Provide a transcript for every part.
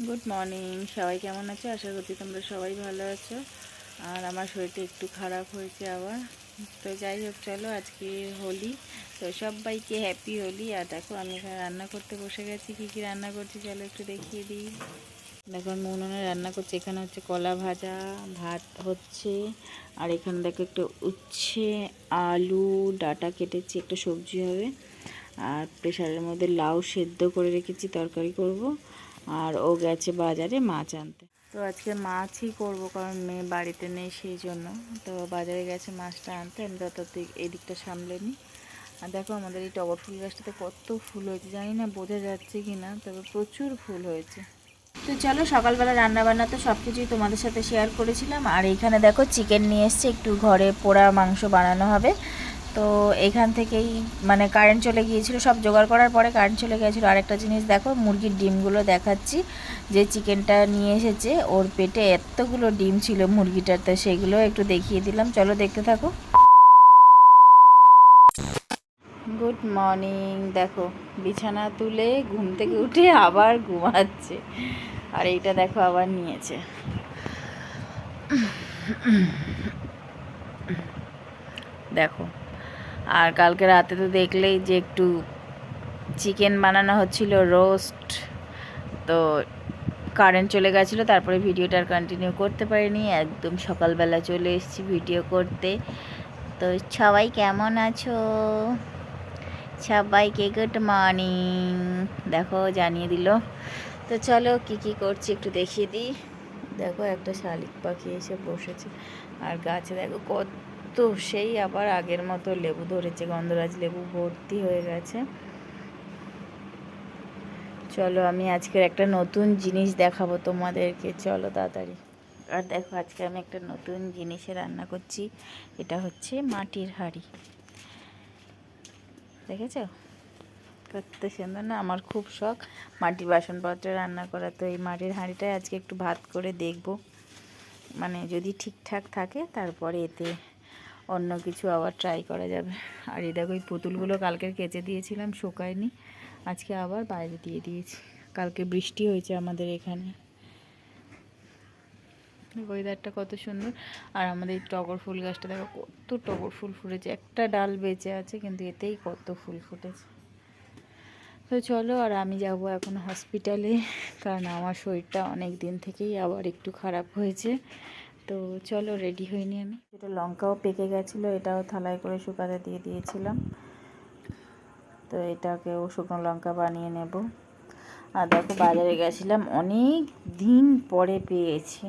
Good morning, সবাই কেমন আছো? আশা করছি তোমরা সবাই ভালো আছো। আর আমার শরীরটা একটু খারাপ হয়েছে আবার। তো যাই হোক, চলো আজকে হোলি, তো সবাইকে হ্যাপি হোলি। আর দেখো আমি এখানে রান্না করতে বসে গেছি। কী কী রান্না করছি চলো একটু দেখিয়ে দিই। দেখো আমি উনুনে রান্না করছি। এখানে হচ্ছে কলা ভাজা, ভাত হচ্ছে। আর এখানে দেখো একটু উচ্ছে, আলু, ডাঁটা কেটেছি, একটা সবজি হবে। আর প্রেশারের মধ্যে লাউ সেদ্ধ করে রেখেছি, তরকারি করব। আর ও গেছে বাজারে মাছ আনতে। তো আজকে মাছই করব, কারণ মেয়ে বাড়িতে নেই, সেই জন্য। তো বাজারে গেছে মাছটা আনতে, আমি তত এই দিকটা সামলে নিই। আর দেখো আমাদের এই টগর ফুল গাছটাতে কত ফুল হয়েছে, জানি না বোঝা যাচ্ছে কি না, তবে প্রচুর ফুল হয়েছে। তো চলো, সকালবেলা রান্নাবান্না তো সব কিছুই তোমাদের সাথে শেয়ার করেছিলাম। আর এইখানে দেখো চিকেন নিয়ে এসছে, একটু ঘরে পোড়া মাংস বানানো হবে। তো এখান থেকেই মানে কারেন্ট চলে গিয়েছিল, সব জোগাড় করার পরে কারেন্ট চলে গিয়েছিলো। আরেকটা জিনিস দেখো, মুরগির ডিমগুলো দেখাচ্ছি। যে চিকেনটা নিয়ে এসেছে, ওর পেটে এতগুলো ডিম ছিল মুরগিটার, তো সেগুলো একটু দেখিয়ে দিলাম, চলো দেখতে থাকো। Good morning. দেখো বিছানা তুলে ঘুম থেকে উঠে আবার ঘুমাচ্ছে। আর এইটা দেখো আবার নিয়েছে। দেখো, আর কালকে রাতে তো দেখলেই যে একটু চিকেন বানানো হচ্ছিল, রোস্ট। তো কারেন্ট চলে গেছিলো, তারপরে ভিডিওটা আর কন্টিনিউ করতে পারিনি। একদম সকালবেলা চলে এসেছি ভিডিও করতে। তো সবাই কেমন আছো? সবাইকে গুড মর্নিং। দেখো জানিয়ে দিল। তো চলো কী কী করছি একটু দেখিয়ে দিই। দেখো একটা শালিক পাখি এসে বসেছে। আর গাছে দেখো কত, সেই আবার আগের মতো লেবু ধরেছে, গন্ধরাজ লেবু ভর্তি হয়ে গেছে। চলো আমি আজকের একটা নতুন জিনিস দেখাবো তোমাদেরকে, চলো তাড়াতাড়ি। আর দেখো আজকে আমি একটা নতুন জিনিসে রান্না করছি। এটা হচ্ছে মাটির হাঁড়ি, দেখেছো কত সুন্দর না? আমার খুব শখ মাটির বাসনপত্রে রান্না করা। তো এই মাটির হাঁড়িটায় আজকে একটু ভাত করে দেখব, মানে যদি ঠিকঠাক থাকে তারপরে এতে অন্য কিছু আবার ট্রাই করা যাবে। আর এই দেখো এই পুতুলগুলো কালকে কেচে দিয়েছিলাম, শুকায়নি, আজকে আবার বাইরে দিয়ে দিয়েছি। কালকে বৃষ্টি হয়েছে আমাদের এখানে, ওয়েদারটা কত সুন্দর। আর আমাদের এই টগর ফুল গাছটা দেখো কত টগর ফুল ফুটেছে, একটা ডাল বেঁচে আছে কিন্তু এতেই কত ফুল ফুটেছে। তো চলো, আর আমি যাব এখন হসপিটালে, কারণ আমার শরীরটা অনেক দিন থেকেই আবার একটু খারাপ হয়েছে। তো চলো রেডি হইনি আমি। এটা লঙ্কাও পেকে গেছিলো, এটাও থালায় করে শুকাতে দিয়ে দিয়েছিলাম। তো এটাকেও শুকনো লঙ্কা বানিয়ে নেব। আর দেখো বাজারে গেছিলাম, অনেক দিন পরে পেয়েছি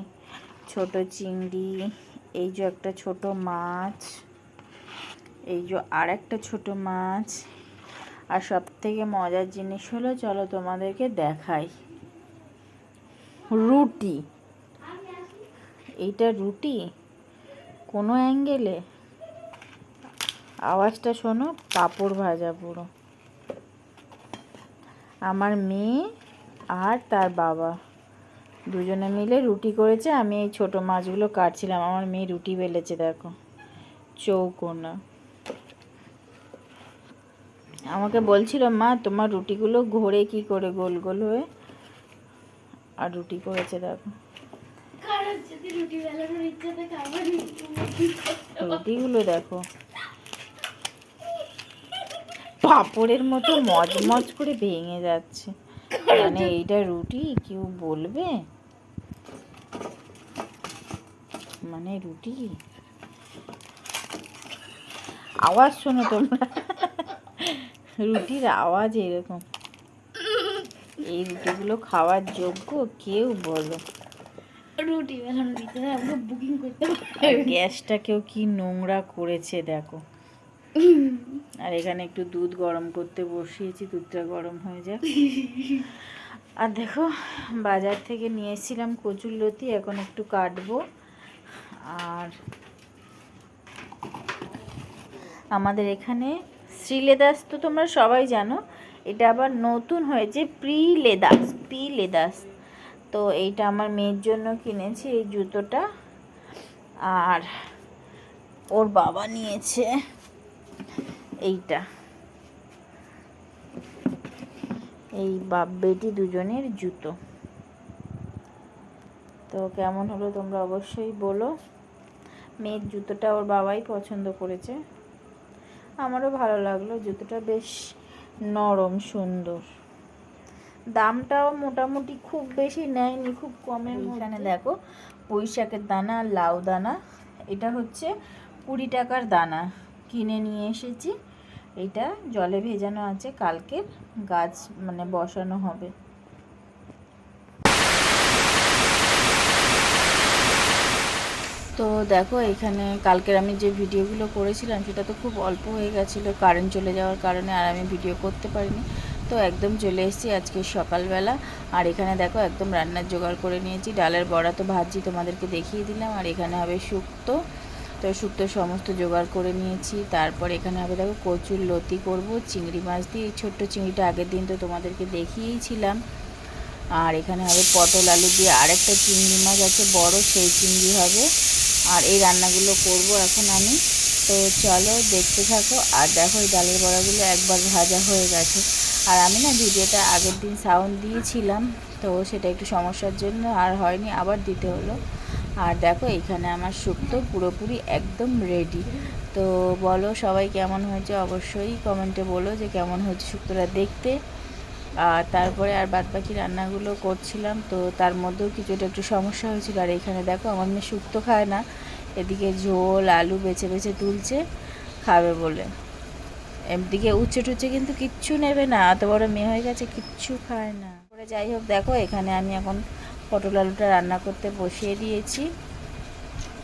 ছোট চিংড়ি, এই যে একটা ছোট মাছ, এই যে আর একটা ছোট মাছ। আর সব থেকে মজার জিনিস হলো, চলো তোমাদেরকে দেখাই, রুটি। এইটা রুটি কোনো অ্যাঙ্গেলে, আওয়াজটা শোনো, পাঁপড় ভাজা পুরো। আমার মেয়ে আর তার বাবা দুজনে মিলে রুটি করেছে, আমি এই ছোটো মাছগুলো কাটছিলাম। আমার মেয়ে রুটি বেলেছে দেখো, চৌকোনা। আমাকে বলছিল, মা তোমার রুটিগুলো ঘোরে কি করে গোল গোল হয়ে। আর রুটি করেছে দেখো, রুটিগুলো দেখো পাঁপড়ের মতো মজমজ করে ভেঙে যাচ্ছে। মানে এইটা রুটি কেউ বলবে? মানে রুটি, আওয়াজ শোনো তোমরা, রুটির আওয়াজ এরকম। এই রুটিগুলো খাওয়ার যোগ্য কেউ বলো? রুটি বানানো দিতে আমরা বুকিং করতে পারি। গ্যাসটাকেও কি নোংরা করেছে দেখো। আর এখানে একটু দুধ গরম করতে বসিয়েছি, দুধটা গরম হয়ে যায়। আর দেখো বাজার থেকে নিয়ে এসেছিলাম কচুরলতি, এখন একটু কাটবো। আর আমাদের এখানে শ্রীলেদার্স তো তোমরা সবাই জানো, এটা আবার নতুন হয়েছে প্রি লেদার্স। তো এইটা আমার মেয়ের জন্য কিনেছি, এই জুতোটা। আর ওর বাবা নিয়েছে এইটা, এই বাপ বেটি দুজনের জুতো। তো কেমন হলো তোমরা অবশ্যই বলো। মেয়ের জুতোটা ওর বাবাই পছন্দ করেছে, আমারও ভালো লাগলো, জুতোটা বেশ নরম সুন্দর। দামটাও মোটামুটি খুব বেশি নেয়নি, খুব কমের মধ্যে। এখানে দেখো পুঁই শাকের দানা আর লাউ দানা, এটা হচ্ছে 20 টাকার দানা কিনে নিয়ে এসেছি। এটা জলে ভেজানো আছে, কালকে গাছ মানে বসানো হবে। তো দেখো এখানে কালকের আমি যে ভিডিওগুলো করেছিলাম সেটা তো খুব অল্প হয়ে গেছিলো কারেন্ট চলে যাওয়ার কারণে, আর আমি ভিডিও করতে পারিনি। তো একদম চলে এসেছি আজকে সকালবেলা। আর এখানে দেখো একদম রান্নার জোগাড় করে নিয়েছি। ডালের বড়া তো ভাজি তোমাদেরকে দেখিয়ে দিলাম, আর এখানে হবে শুক্তো। তো শুক্তো সমস্ত জোগাড় করে নিয়েছি। তারপর এখানে হবে দেখো কচুর লতি করব চিংড়ি মাছ দিয়ে। এই ছোট্ট চিংড়িটা আগের দিন তো তোমাদেরকে দেখিয়েইছিলাম। আর এখানে হবে পটল আলু দিয়ে, আরেকটা চিংড়ি মাছ আছে বড়, সেই চিংড়ি হবে। আর এই রান্নাগুলো করব এখন আমি। তো চলো দেখতে থাকো। আর দেখো এই ডালের বড়াগুলো একবার ভাজা হয়ে গেছে। আর আমি না ভিডিওটা আগের দিন সাউন্ড দিয়েছিলাম, তো সেটা একটু সমস্যার জন্য আর হয়নি, আবার দিতে হলো। আর দেখো এখানে আমার শুক্তো পুরোপুরি একদম রেডি। তো বলো সবাই কেমন হয়েছে, অবশ্যই কমেন্টে বলো যে কেমন হয়েছে শুক্তোটা দেখতে। আর তারপরে আর বাদবাকি রান্নাগুলো করছিলাম, তো তার মধ্যেও কিছুটা একটু সমস্যা হয়েছিল। আর এখানে দেখো আমার মেয়ে শুক্তো খায় না, এদিকে ঝোল আলু বেছে বেছে তুলছে খাবে বলে। এদিকে উচ্ছে টুচ্ছে কিন্তু কিচ্ছু নেবে না, এত বড় মেয়ে হয়ে গেছে, কিচ্ছু খায় না। পরে যাই হোক দেখো এখানে আমি এখন পটল আলুটা রান্না করতে বসিয়ে দিয়েছি।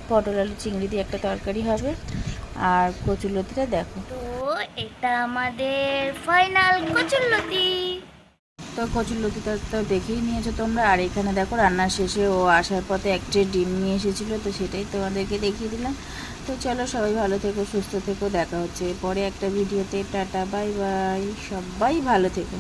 পটল আলু চিংড়ি দিয়ে একটা তরকারি হবে। আর কচুরলতিটা দেখো, তো এটা আমাদের ফাইনাল কচুরলতি। তো কচুরলতিটা তো দেখেই নিয়েছো তোমরা। আর এখানে দেখো রান্নার শেষে ও আসার পথে একটা ডিম নিয়ে এসেছিলো, তো সেটাই তোমাদেরকে দেখিয়ে দিলাম। তো চলো সবাই ভালো থেকো, সুস্থ থেকো, দেখা হচ্ছে পরে একটা ভিডিওতে। টাটা বাই বাই, সবাই ভালো থেকো।